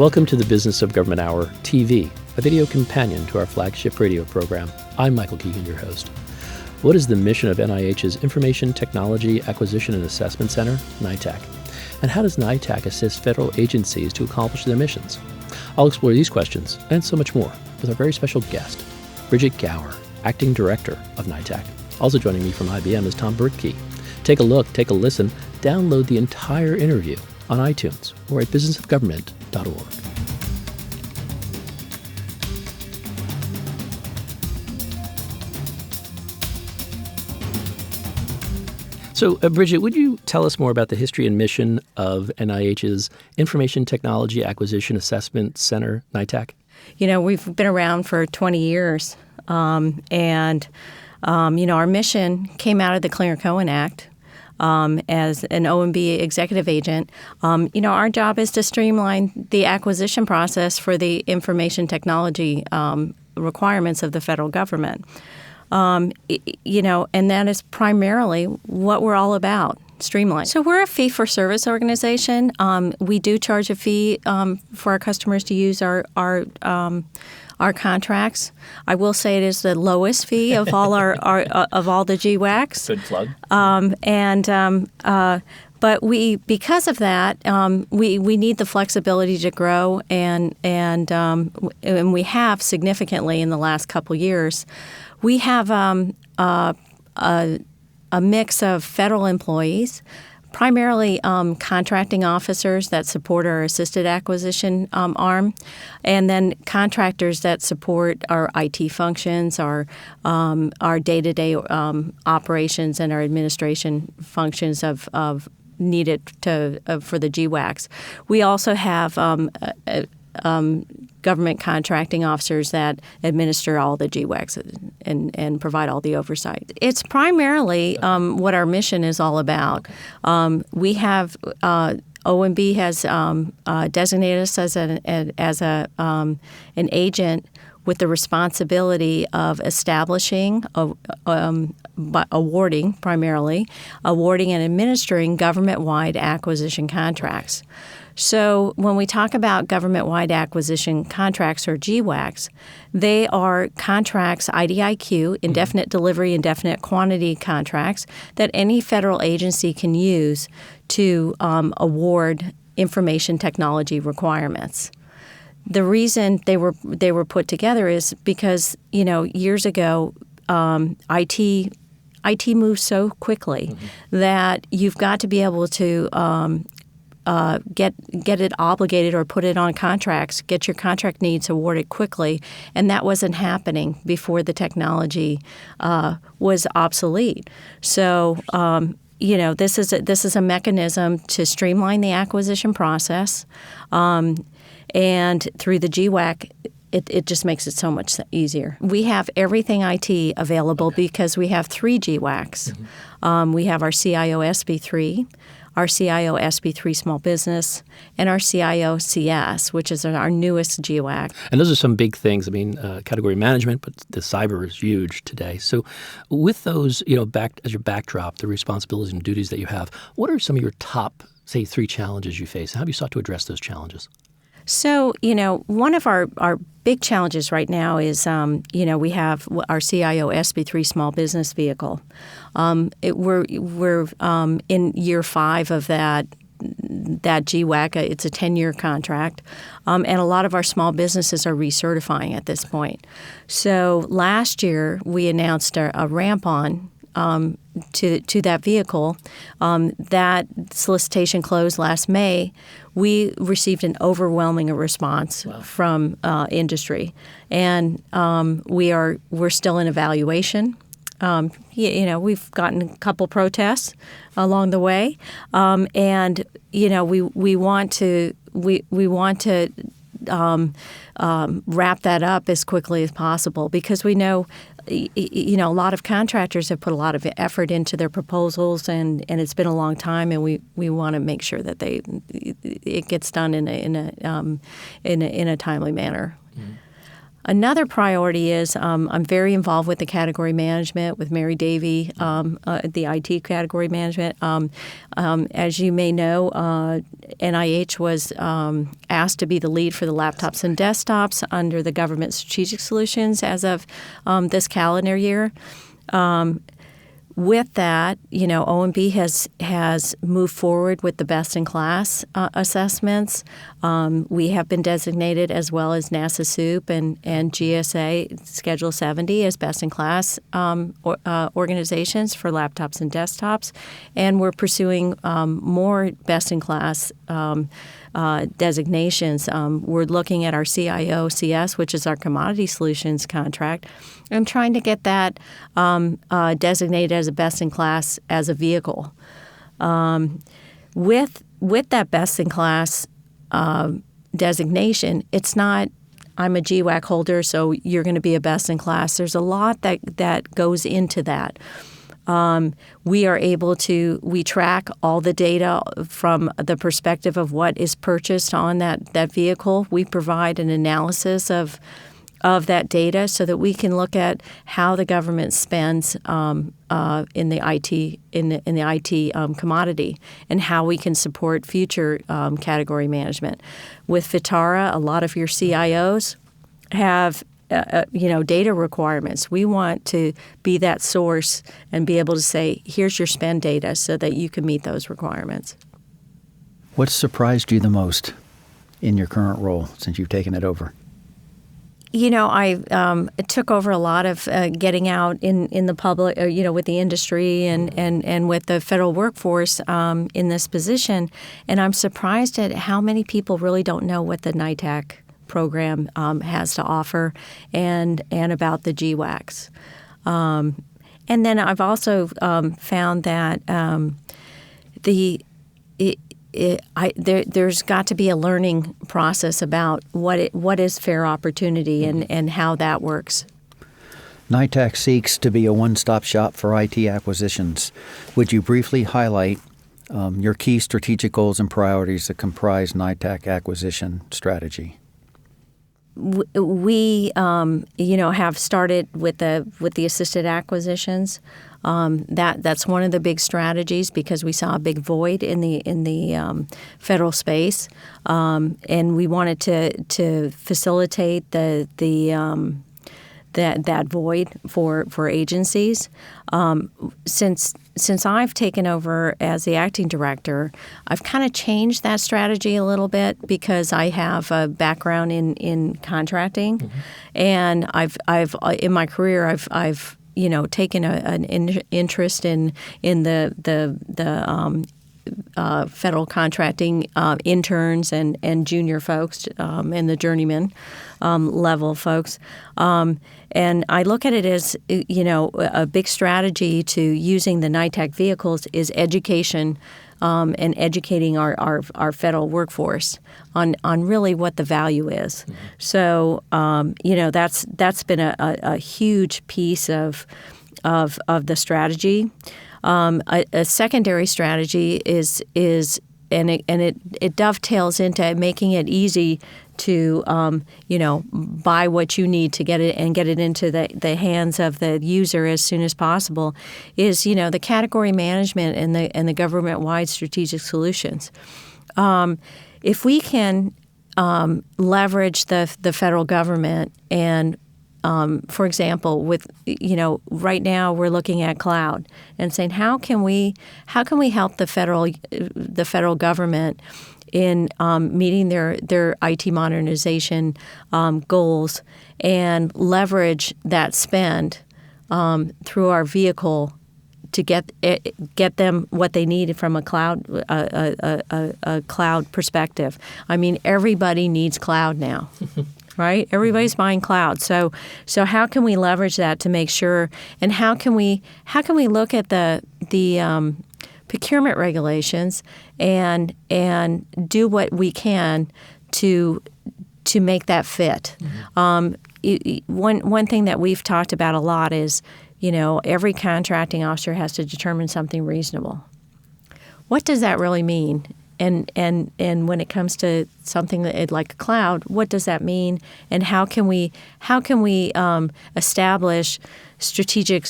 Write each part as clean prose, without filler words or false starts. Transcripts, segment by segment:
Welcome to the Business of Government Hour TV, a video companion to our flagship radio program. I'm Michael Keegan, your host. What is the mission of NIH's Information Technology Acquisition and Assessment Center, NITAAC? And how does NITAAC assist federal agencies to accomplish their missions? I'll explore these questions and so much more with our very special guest, Bridget Gauer, Acting Director of NITAAC. Also joining me from IBM is Tom Bertke. Take a look, take a listen, download the entire interview on iTunes or at businessofgovernment.org. So, Bridget, would you tell us more about the history and mission of NIH's Information Technology Acquisition Assessment Center, NITAAC? You know, we've been around for 20 years, our mission came out of the Clear-Cohen Act. As an OMB executive agent, our job is to streamline the acquisition process for the information technology requirements of the federal government. And that is primarily what we're all about, streamline. So we're a fee-for-service organization. We do charge a fee for our customers to use our contracts. I will say it is the lowest fee of all of all the GWACs. Good plug. But because of that, we need the flexibility to grow, and we have significantly in the last couple years. We have a mix of federal employees, primarily contracting officers that support our assisted acquisition arm, and then contractors that support our IT functions, our day-to-day operations, and our administration functions of needed for the GWACs. We also have government contracting officers that administer all the GWACs and provide all the oversight. It's primarily what our mission is all about. We have OMB has designated us as an agent with the responsibility of establishing, awarding and administering government-wide acquisition contracts. So when we talk about government-wide acquisition contracts, or GWACs, they are contracts, IDIQ, indefinite delivery, indefinite quantity contracts, that any federal agency can use to award information technology requirements. The reason they were put together is because, years ago, IT moves so quickly that you've got to be able to get it obligated or put it on contracts, get your contract needs awarded quickly, and that wasn't happening before the technology was obsolete. So, this is a mechanism to streamline the acquisition process, and through the GWAC, it just makes it so much easier. We have everything IT available because we have 3 GWACs. We have our CIO SP3, our CIO SP3 Small Business, and our CIO CS, which is our newest GWAC. And those are some big things. I mean, category management, but the cyber is huge today. So with those, as your backdrop, the responsibilities and duties that you have, what are some of your top, say, 3 challenges you face? How have you sought to address those challenges? So, one of our big challenges right now is, we have our CIO SP3 small business vehicle. We're in year 5 of that GWAC. It's a 10-year contract, and a lot of our small businesses are recertifying at this point. So last year we announced a ramp-on to that vehicle. That solicitation closed last May. We received an overwhelming response from industry, and we're still in evaluation. We've gotten a couple protests along the way, and we want to wrap that up as quickly as possible, because we know a lot of contractors have put a lot of effort into their proposals, and it's been a long time, and we want to make sure that it gets done in a timely manner. Another priority is I'm very involved with the category management with Mary Davey, the IT category management. As you may know, NIH was asked to be the lead for the laptops and desktops under the Government Strategic Solutions as of this calendar year. With that, OMB has moved forward with the best-in-class assessments. We have been designated, as well as NASA SOUP and GSA Schedule 70, as best-in-class organizations for laptops and desktops. And we're pursuing more best-in-class designations. We're looking at our CIO CS, which is our commodity solutions contract, and trying to get that designated as a best-in-class as a vehicle. With that best-in-class designation, it's not, I'm a GWAC holder, so you're going to be a best-in-class. There's a lot that goes into that. We track all the data from the perspective of what is purchased on that vehicle. We provide an analysis of that data so that we can look at how the government spends in the IT commodity and how we can support future category management. With FITARA, a lot of your CIOs have data requirements. We want to be that source and be able to say, here's your spend data so that you can meet those requirements. What surprised you the most in your current role since you've taken it over? I took over a lot of getting out in the public, with the industry and with the federal workforce in this position. And I'm surprised at how many people really don't know what the NITAAC program has to offer and about the GWACs. And then I've also found that there's got to be a learning process about what is fair opportunity and how that works. NITAAC seeks to be a one-stop shop for IT acquisitions. Would you briefly highlight your key strategic goals and priorities that comprise NITAAC acquisition strategy? We, have started with the assisted acquisitions. That's one of the big strategies because we saw a big void in the federal space, and we wanted to facilitate that void for agencies. Since I've taken over as the acting director, I've kind of changed that strategy a little bit because I have a background in contracting, and I've in my career I've taken an interest in the federal contracting interns and junior folks and the journeyman level folks. And I look at it as, a big strategy to using the NITAAC vehicles is education and educating our federal workforce on really what the value is. Mm-hmm. So, that's been a huge piece of the strategy. A secondary strategy is it dovetails into making it easy to buy what you need to get it into the hands of the user as soon as possible. Is the category management and the government-wide strategic solutions. If we can leverage the federal government and for example, with right now we're looking at cloud and saying how can we help the federal government in meeting their IT modernization goals and leverage that spend through our vehicle to get them what they need from a cloud perspective. I mean, everybody needs cloud now. Right? Everybody's buying cloud. So how can we leverage that to make sure? And how can we look at the procurement regulations and do what we can to make that fit? Mm-hmm. One thing that we've talked about a lot is every contracting officer has to determine something reasonable. What does that really mean? And when it comes to something like a cloud, what does that mean? And how can we establish strategic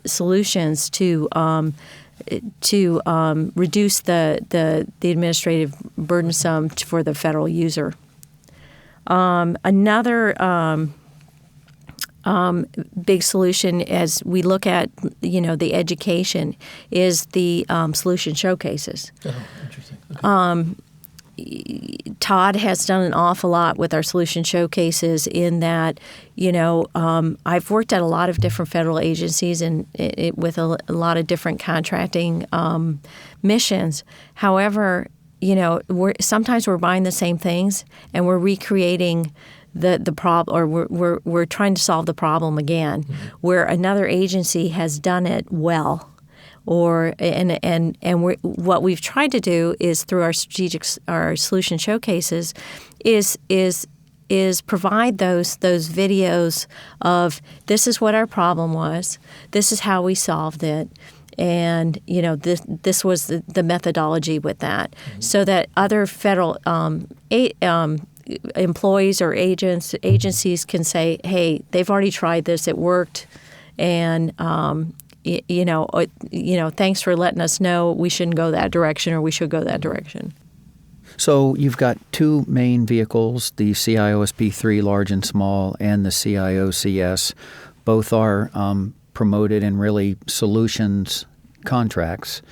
solutions to reduce the administrative burdensome for the federal user? Another big solution as we look at the education is the solution showcases. Oh, interesting. Okay. Todd has done an awful lot with our solution showcases in that, I've worked at a lot of different federal agencies and with a lot of different contracting missions. However, sometimes we're buying the same things and we're recreating the problem, or we're trying to solve the problem again, where another agency has done it well. What we've tried to do is through our solution showcases is provide those videos of this is what our problem was, this is how we solved it, and this was the methodology with that, so that other federal employees or agencies can say, hey, they've already tried this, it worked, and thanks for letting us know we shouldn't go that direction or we should go that direction. So you've got two main vehicles, the CIO SP3 large and small and the CIO CS. Both are promoted in really solutions contracts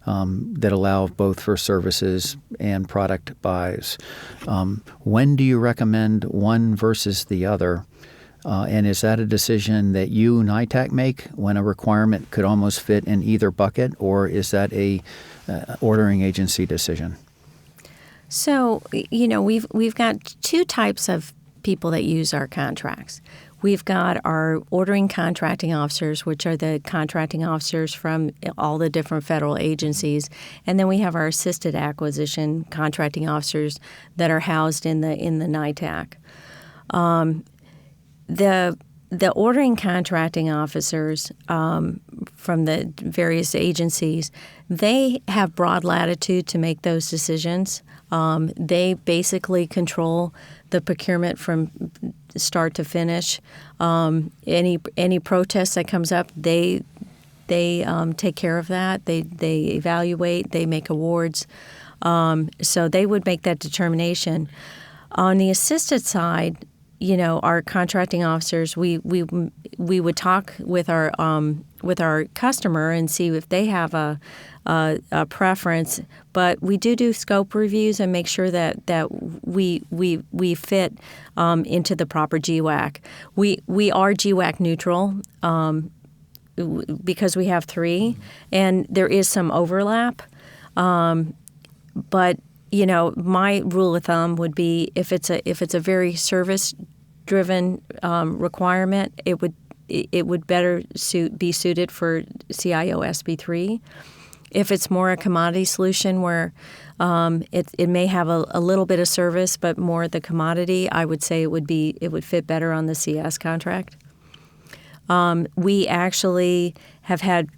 that allow both for services and product buys. When do you recommend one versus the other? And is that a decision that you, NITAAC, make when a requirement could almost fit in either bucket, or is that a ordering agency decision? So, we've got two types of people that use our contracts. We've got our ordering contracting officers, which are the contracting officers from all the different federal agencies, and then we have our assisted acquisition contracting officers that are housed in the NITAAC. The ordering contracting officers from the various agencies, they have broad latitude to make those decisions. They basically control the procurement from start to finish. Any protest that comes up, they take care of that. They evaluate. They make awards. So they would make that determination. On the assisted side, our contracting officers, we would talk with our customer and see if they have a preference. But we do scope reviews and make sure that we fit into the proper GWAC. We are GWAC neutral because we have three, and there is some overlap. But my rule of thumb would be if it's a very service-driven requirement, it would better be suited for CIO SP3. If it's more a commodity solution where it may have a little bit of service but more the commodity, I would say it would fit better on the CS contract. We actually have had,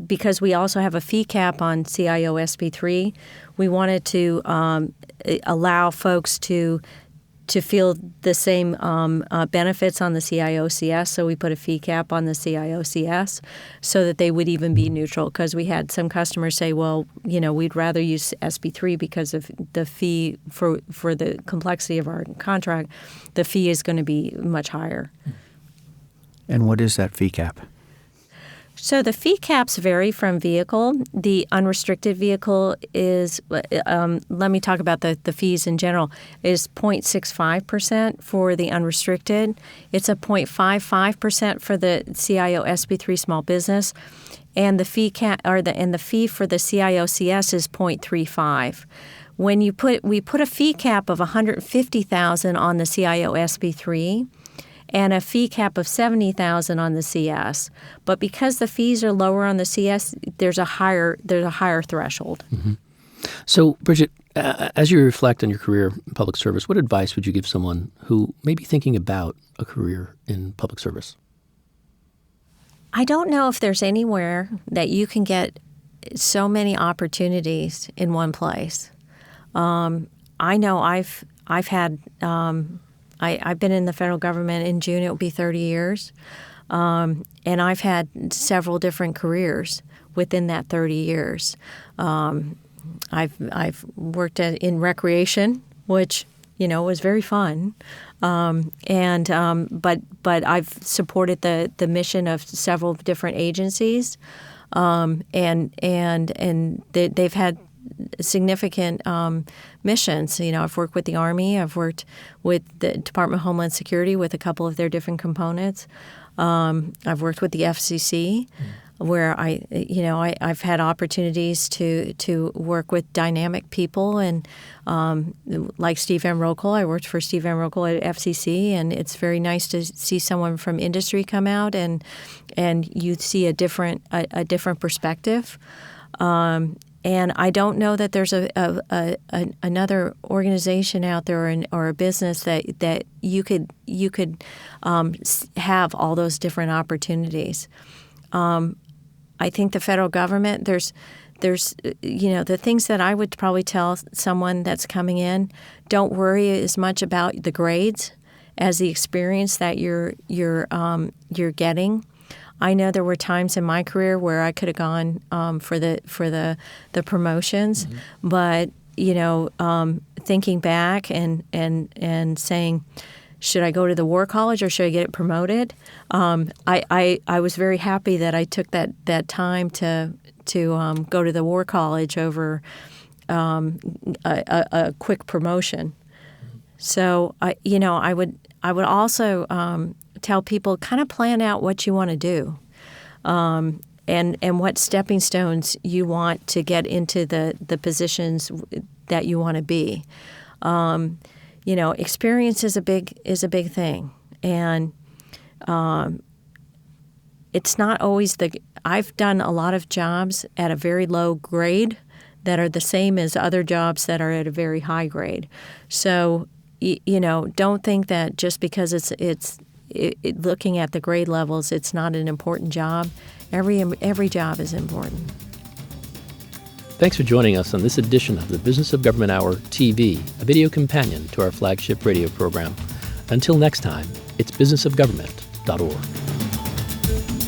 because we also have a fee cap on CIO SP3, we wanted to allow folks to feel the same benefits on the CIO CS, so we put a fee cap on the CIO CS so that they would even be neutral, because we had some customers say, well, we'd rather use SP3 because of the fee for the complexity of our contract. The fee is going to be much higher. And what is that fee cap? So the fee caps vary from vehicle. The unrestricted vehicle is, let me talk about the fees in general, is 0.65% for the unrestricted. It's a 0.55% for the CIO SP3 small business, and the fee the fee for the CIO CS is 0.35. When we put a fee cap of $150,000 on the CIO SP3. And a fee cap of $70,000 on the CS, but because the fees are lower on the CS, there's a higher threshold. Mm-hmm. So, Bridget, as you reflect on your career in public service, what advice would you give someone who may be thinking about a career in public service? I don't know if there's anywhere that you can get so many opportunities in one place. I know I've had I've been in the federal government. In June it will be 30 years, and I've had several different careers within that 30 years. I've worked in recreation, which was very fun, but I've supported the mission of several different agencies, and they've had significant missions. I've worked with the Army. I've worked with the Department of Homeland Security with a couple of their different components. I've worked with the FCC, where I've had opportunities to work with dynamic people, and like Steve Van Rokel. I worked for Steve Van Rokel at FCC, and it's very nice to see someone from industry come out and you see a different perspective. And I don't know that there's another organization out there or a business that you could have all those different opportunities. I think the federal government, there's the things that I would probably tell someone that's coming in: don't worry as much about the grades as the experience that you're getting. I know there were times in my career where I could have gone for the promotions, but thinking back and saying, should I go to the War College or should I get it promoted? I was very happy that I took that time to go to the War College over a quick promotion. So I would also tell people, kind of plan out what you want to do, and what stepping stones you want to get into the positions that you want to be. Experience is a big thing, and it's not always I've done a lot of jobs at a very low grade that are the same as other jobs that are at a very high grade. So don't think that just because it's looking at the grade levels, it's not an important job. Every job is important. Thanks for joining us on this edition of the Business of Government Hour TV, a video companion to our flagship radio program. Until next time, it's businessofgovernment.org.